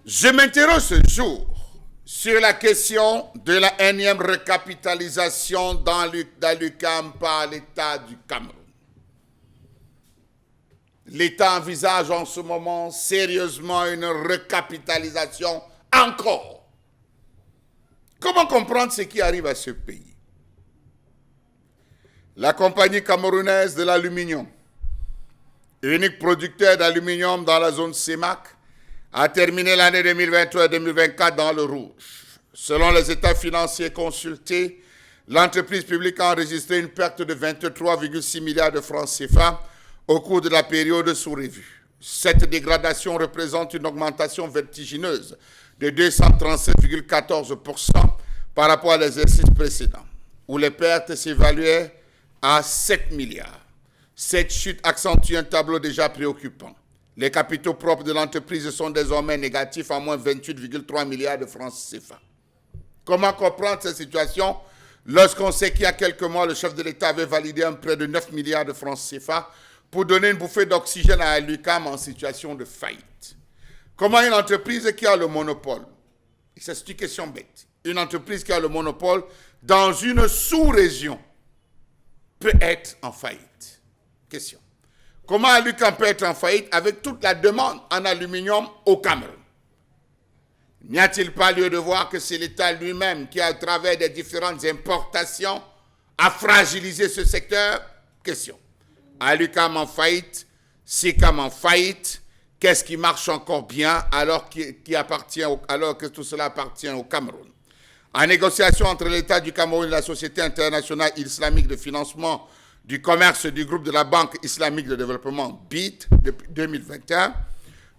Je m'interroge ce jour sur la question de la énième recapitalisation dans l'UQAM par l'État du Cameroun. L'État envisage en ce moment sérieusement une recapitalisation encore. Comment comprendre ce qui arrive à ce pays? La compagnie camerounaise de l'aluminium, unique producteur d'aluminium dans la zone CEMAC, a terminé l'année 2023-2024 dans le rouge. Selon les états financiers consultés, l'entreprise publique a enregistré une perte de 23,6 milliards de francs CFA au cours de la période sous revue. Cette dégradation représente une augmentation vertigineuse de 237,14% par rapport à l'exercice précédent, où les pertes s'évaluaient à 7 milliards. Cette chute accentue un tableau déjà préoccupant. Les capitaux propres de l'entreprise sont désormais négatifs à moins 28,3 milliards de francs CFA. Comment comprendre cette situation lorsqu'on sait qu'il y a quelques mois, le chef de l'État avait validé un prêt de 9 milliards de francs CFA pour donner une bouffée d'oxygène à l'UQAM en situation de faillite? Comment une entreprise qui a le monopole, c'est une question bête, une entreprise qui a le monopole dans une sous-région peut être en faillite? Question. Comment l'UQAM peut être en faillite avec toute la demande en aluminium au Cameroun? N'y a-t-il pas lieu de voir que c'est l'État lui-même qui, à travers des différentes importations, a fragilisé ce secteur? Question. l'UQAM en faillite, SICAM en faillite, qu'est-ce qui marche encore bien alors que tout cela appartient au Cameroun? En négociation entre l'État du Cameroun et la Société internationale islamique de financement du commerce du groupe de la Banque islamique de développement BID depuis 2021,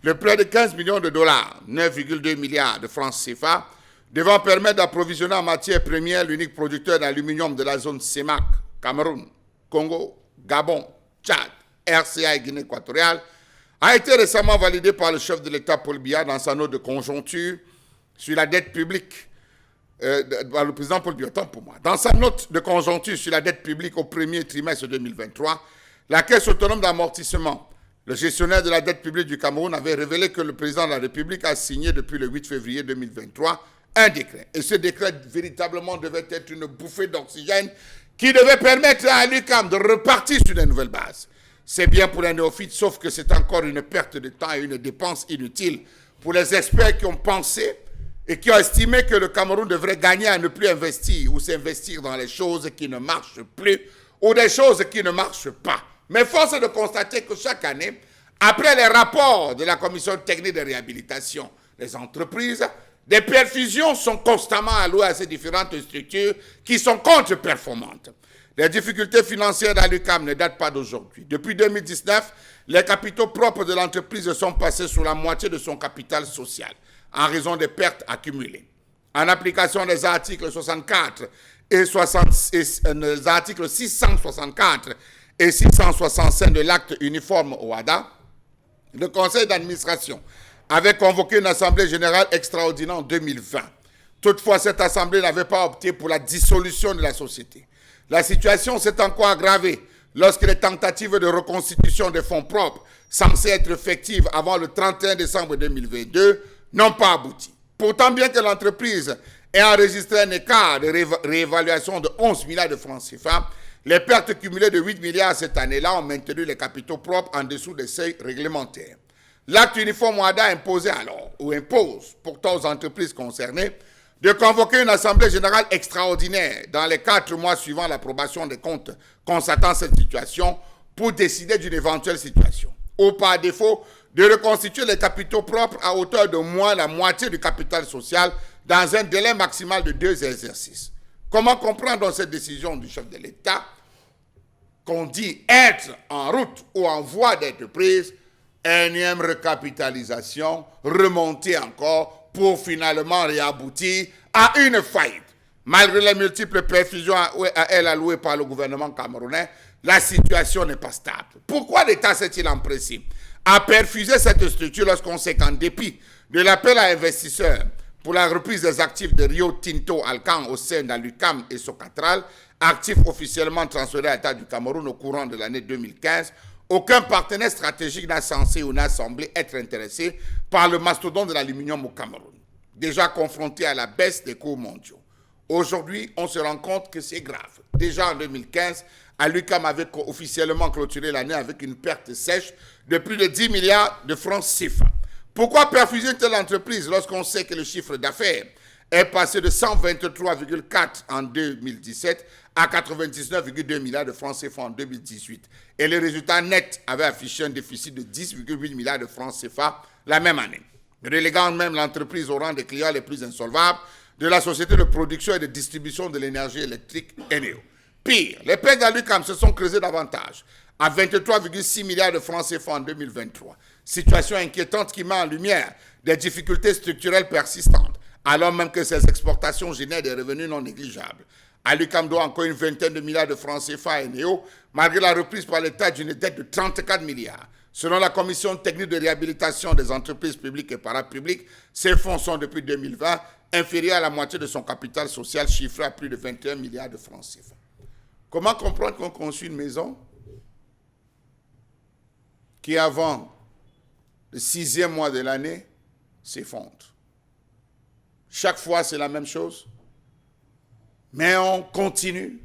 le prêt de 15 millions de dollars, 9,2 milliards de francs CFA, devant permettre d'approvisionner en matières premières l'unique producteur d'aluminium de la zone CEMAC, Cameroun, Congo, Gabon, Tchad, RCA et Guinée équatoriale, a été récemment validé par le chef de l'État Paul Biya dans sa note de conjoncture sur la dette publique. Le président Paul Biya, autant pour moi. Dans sa note de conjoncture sur la dette publique au premier trimestre 2023, la Caisse autonome d'amortissement, le gestionnaire de la dette publique du Cameroun, avait révélé que le président de la République a signé depuis le 8 février 2023 un décret. Et ce décret, véritablement, devait être une bouffée d'oxygène qui devait permettre à l'UQAM de repartir sur de nouvelles bases. C'est bien pour les néophytes, sauf que c'est encore une perte de temps et une dépense inutile pour les experts qui ont pensé et qui ont estimé que le Cameroun devrait gagner à ne plus investir ou s'investir dans les choses qui ne marchent plus ou des choses qui ne marchent pas. Mais force est de constater que chaque année, après les rapports de la commission technique de réhabilitation des entreprises, des perfusions sont constamment allouées à ces différentes structures qui sont contre-performantes. Les difficultés financières dans l'UQAM ne datent pas d'aujourd'hui. Depuis 2019, les capitaux propres de l'entreprise sont passés sous la moitié de son capital social en raison des pertes accumulées. En application des articles 64 et les articles 664 et 665 de l'acte uniforme OHADA, le conseil d'administration avait convoqué une assemblée générale extraordinaire en 2020. Toutefois, cette assemblée n'avait pas opté pour la dissolution de la société. La situation s'est encore aggravée lorsque les tentatives de reconstitution des fonds propres, censées être effectives avant le 31 décembre 2022, n'ont pas abouti. Pourtant, bien que l'entreprise ait enregistré un écart de réévaluation de 11 milliards de francs CFA, les pertes cumulées de 8 milliards cette année-là ont maintenu les capitaux propres en dessous des seuils réglementaires. L'acte uniforme OHADA impose pourtant aux entreprises concernées de convoquer une assemblée générale extraordinaire dans les 4 mois suivant l'approbation des comptes constatant cette situation pour décider d'une éventuelle situation. Ou par défaut, de reconstituer les capitaux propres à hauteur de moins la moitié du capital social dans un délai maximal de 2 exercices. Comment comprendre cette décision du chef de l'État qu'on dit être en route ou en voie d'être prise, énième recapitalisation, remonter encore pour finalement réaboutir à une faillite. Malgré les multiples perfusions à elle allouées par le gouvernement camerounais, la situation n'est pas stable. Pourquoi l'État s'est-il empressé à perfuser cette structure lorsqu'on sait qu'en dépit de l'appel à investisseurs pour la reprise des actifs de Rio Tinto Alcan au sein de l'UQAM et Socatral, actifs officiellement transférés à l'État du Cameroun au courant de l'année 2015, Aucun partenaire stratégique n'a censé ou n'a semblé être intéressé par le mastodonte de l'aluminium au Cameroun, déjà confronté à la baisse des cours mondiaux. Aujourd'hui, on se rend compte que c'est grave. Déjà en 2015, Alucam avait officiellement clôturé l'année avec une perte sèche de plus de 10 milliards de francs CFA. Pourquoi perfuser une telle entreprise lorsqu'on sait que le chiffre d'affaires est passé de 123,4 en 2017 à 99,2 milliards de francs CFA en 2018. Et le résultat net avait affiché un déficit de 10,8 milliards de francs CFA la même année, reléguant même l'entreprise au rang des clients les plus insolvables de la société de production et de distribution de l'énergie électrique Eneo. Pire, les pertes d'Alucam se sont creusées davantage, à 23,6 milliards de francs CFA en 2023. Situation inquiétante qui met en lumière des difficultés structurelles persistantes, alors même que ces exportations génèrent des revenus non négligeables. Alucam doit encore une vingtaine de milliards de francs CFA à Eneo, malgré la reprise par l'État d'une dette de 34 milliards. Selon la Commission technique de réhabilitation des entreprises publiques et parapubliques, ces fonds sont depuis 2020 inférieurs à la moitié de son capital social chiffré à plus de 21 milliards de francs CFA. Comment comprendre qu'on construit une maison qui, avant le 6e mois de l'année, s'effondre? Chaque fois, c'est la même chose. Mais on continue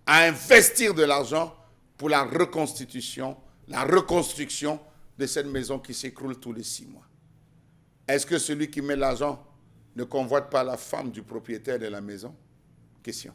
à investir de l'argent pour la reconstitution, la reconstruction de cette maison qui s'écroule tous les 6 mois. Est-ce que celui qui met l'argent ne convoite pas la femme du propriétaire de la maison? Question.